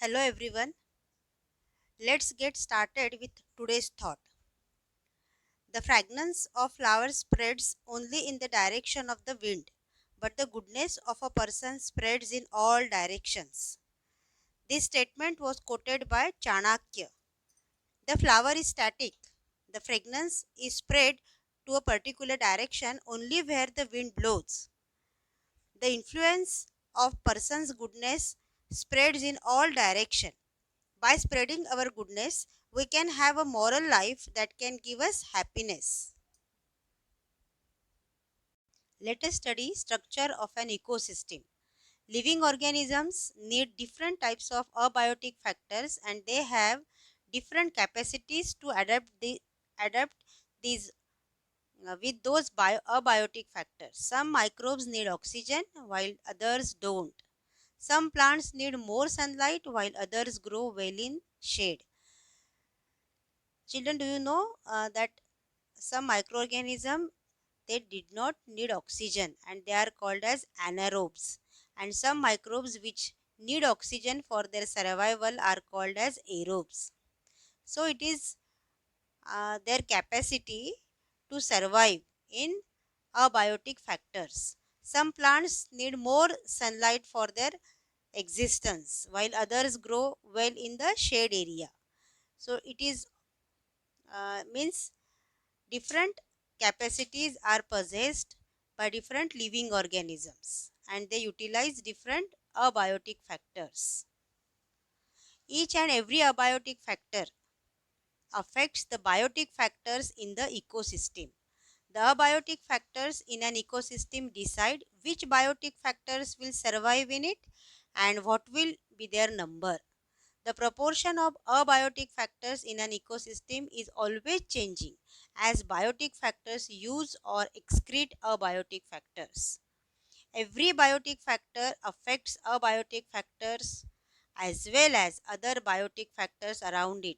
Hello everyone. Let's get started with today's thought. The fragrance of flowers spreads only in the direction of the wind, but the goodness of a person spreads in all directions. This statement was quoted by Chanakya. The flower is static. The fragrance is spread to a particular direction only where the wind blows. The influence of person's goodness spreads in all directions. By spreading our goodness, we can have a moral life that can give us happiness. Let us study structure of an ecosystem. Living organisms need different types of abiotic factors and they have different capacities to adapt these with those abiotic factors. Some microbes need oxygen while others don't. Some plants need more sunlight while others grow well in shade. Children, do you know that some microorganisms they did not need oxygen and they are called as anaerobes, and some microbes which need oxygen for their survival are called as aerobes. So it is their capacity to survive in abiotic factors. Some plants need more sunlight for their existence while others grow well in the shade area. So it is means different capacities are possessed by different living organisms and they utilize different abiotic factors. Each and every abiotic factor affects the biotic factors in the ecosystem. The abiotic factors in an ecosystem decide which biotic factors will survive in it and what will be their number. The proportion of abiotic factors in an ecosystem is always changing as biotic factors use or excrete abiotic factors. Every biotic factor affects abiotic factors as well as other biotic factors around it.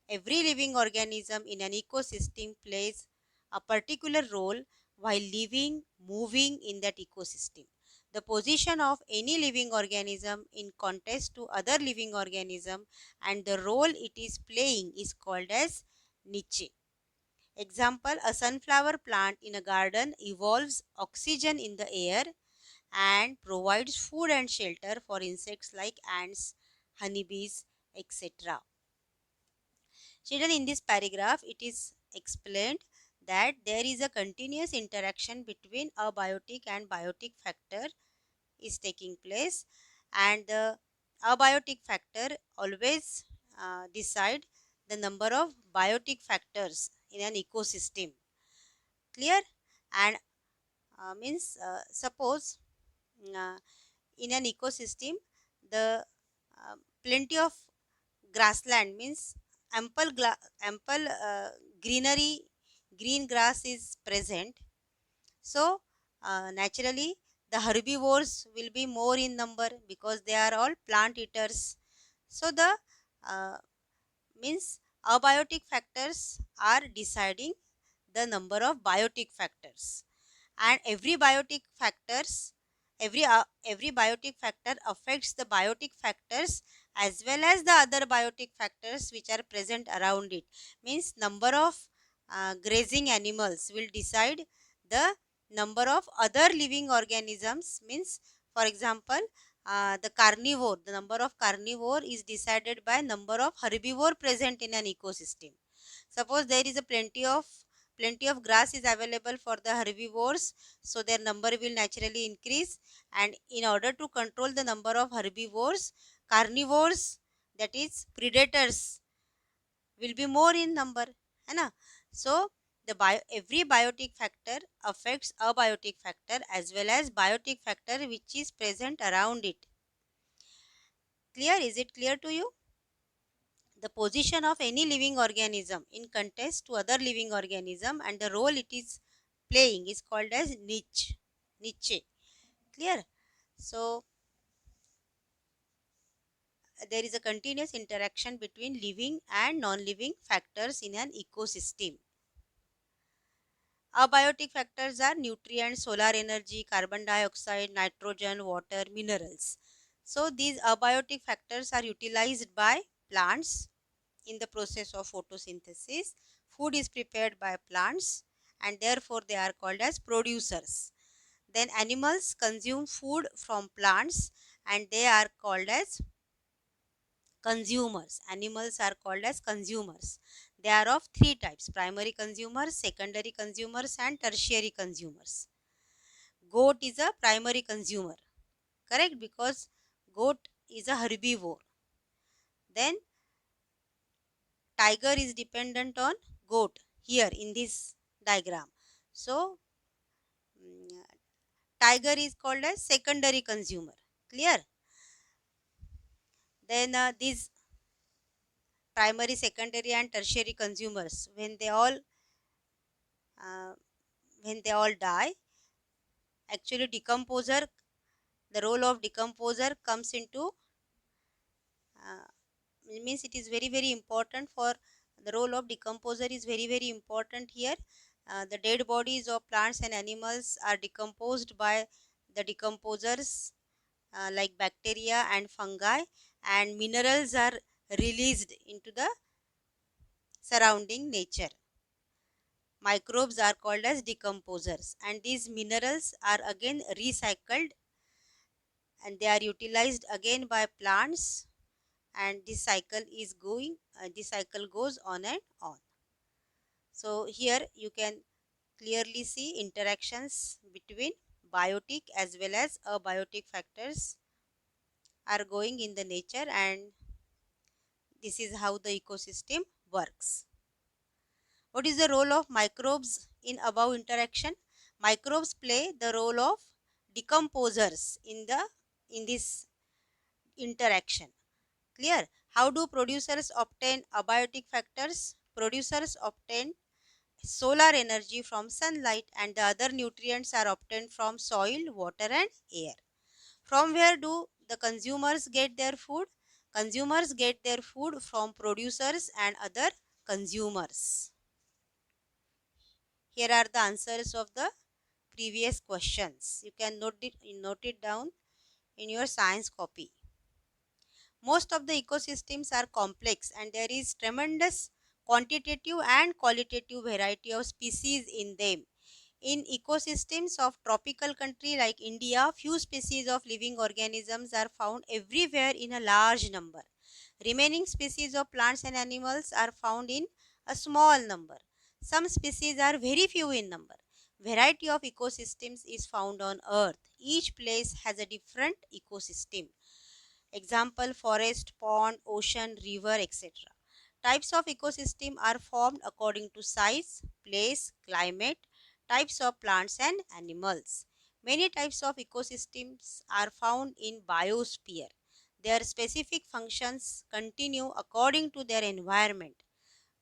Every living organism in an ecosystem plays a particular role while living, moving in that ecosystem. The position of any living organism in contrast to other living organism and the role it is playing is called as niche. Example, a sunflower plant in a garden evolves oxygen in the air and provides food and shelter for insects like ants, honeybees, etc. Children, in this paragraph, it is explained that there is a continuous interaction between a biotic and biotic factor is taking place, and the abiotic factor always decide the number of biotic factors in an ecosystem. Clear? And means suppose uh, in an ecosystem the plenty of grassland means ample greenery, green grass is present. So naturally the herbivores will be more in number because they are all plant eaters. So the uh, means abiotic factors are deciding the number of biotic factors, and every biotic factor affects the biotic factors as well as the other biotic factors which are present around it. Means number of grazing animals will decide the number of other living organisms. Means for example, the number of carnivore is decided by number of herbivore present in an ecosystem. Suppose there is a plenty of grass is available for the herbivores, so their number will naturally increase, and in order to control the number of herbivores, carnivores, that is predators, will be more in number, है ना? So every biotic factor affects abiotic factor as well as biotic factor which is present around it. Clear? Is it clear to you? The position of any living organism in contrast to other living organism and the role it is playing is called as niche. Clear? So there is a continuous interaction between living and non-living factors in an ecosystem. Abiotic factors are nutrients, solar energy, carbon dioxide, nitrogen, water, minerals. So these abiotic factors are utilized by plants in the process of photosynthesis. Food is prepared by plants and therefore they are called as producers. Then animals consume food from plants and they are called as consumers. Animals are called as consumers. They are of three types: primary consumers, secondary consumers, and tertiary consumers. Goat is a primary consumer, correct? Because goat is a herbivore. Then tiger is dependent on goat here in this diagram. So tiger is called as secondary consumer. Clear? Then these primary, secondary, and tertiary consumers, uh, when they all die, actually decomposer, the role of decomposer comes into uh, means it is very important for the role of decomposer is very important here. The dead bodies of plants and animals are decomposed by the decomposers like bacteria and fungi, and minerals are released into the surrounding nature. Microbes are called as decomposers, and these minerals are again recycled and they are utilized again by plants, and this cycle goes on and on. So here you can clearly see interactions between biotic as well as abiotic factors are going in the nature, and this is how the ecosystem works. What is the role of microbes in above interaction? Microbes play the role of decomposers in this interaction. Clear? How do producers obtain abiotic factors? Producers obtain solar energy from sunlight, and the other nutrients are obtained from soil, water, and air. From where do the consumers get their food? Consumers get their food from producers and other consumers. Here are the answers of the previous questions. You can note it down in your science copy. Most of the ecosystems are complex and there is tremendous quantitative and qualitative variety of species in them. In ecosystems of tropical country like India, few species of living organisms are found everywhere in a large number. Remaining species of plants and animals are found in a small number. Some species are very few in number. Variety of ecosystems is found on earth. Each place has a different ecosystem. Example: forest, pond, ocean, river, etc. Types of ecosystem are formed according to size, place, climate, types of plants and animals. Many types of ecosystems are found in biosphere. Their specific functions continue according to their environment.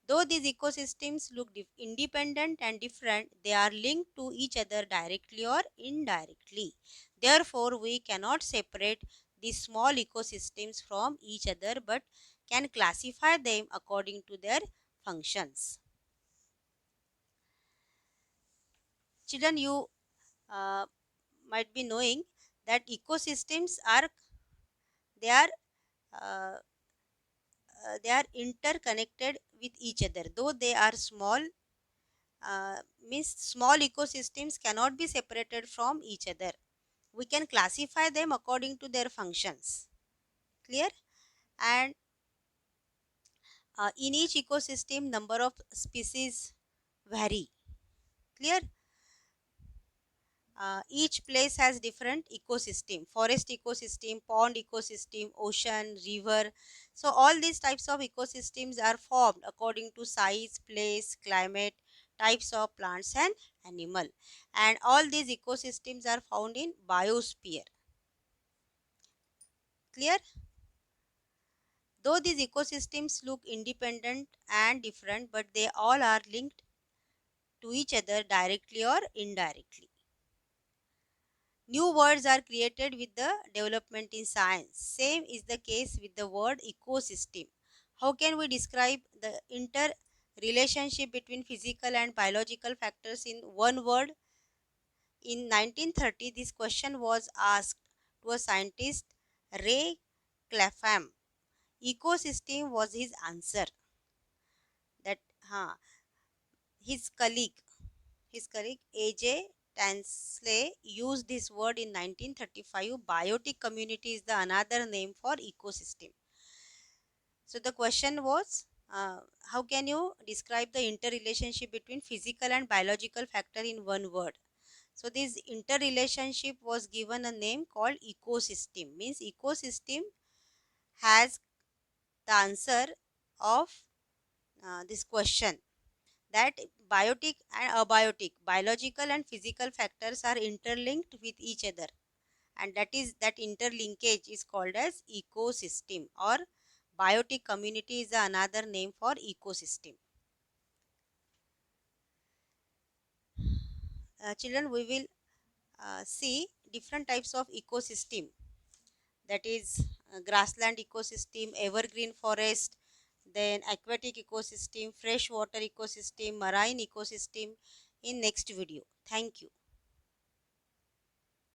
Though these ecosystems look independent and different, they are linked to each other directly or indirectly. Therefore, we cannot separate these small ecosystems from each other but can classify them according to their functions. Children, you uh, might be knowing that ecosystems are they are uh, they are interconnected with each other. Though they are small, means small ecosystems cannot be separated from each other. We can classify them according to their functions. Clear? And in each ecosystem number of species vary. Clear? Each place has different ecosystem: forest ecosystem, pond ecosystem, ocean, river. So all these types of ecosystems are formed according to size, place, climate, types of plants and animal, and all these ecosystems are found in biosphere. Clear? Though these ecosystems look independent and different, but they all are linked to each other directly or indirectly. New words are created with the development in science. Same is the case with the word ecosystem. How can we describe the interrelationship between physical and biological factors in one word? In 1930, this question was asked to a scientist Ray Clapham. Ecosystem was his answer. That his colleague AJ Tansley used this word in 1935. Biotic community is the another name for ecosystem. So the question was, how can you describe the interrelationship between physical and biological factor in one word? So this interrelationship was given a name called ecosystem. Means ecosystem has the answer of this question, that biotic and abiotic, biological and physical factors are interlinked with each other, and that interlinkage is called as ecosystem, or biotic community is another name for ecosystem. Children, we will see different types of ecosystem, that is grassland ecosystem, evergreen forest, then aquatic ecosystem, freshwater ecosystem, marine ecosystem in next video. Thank you.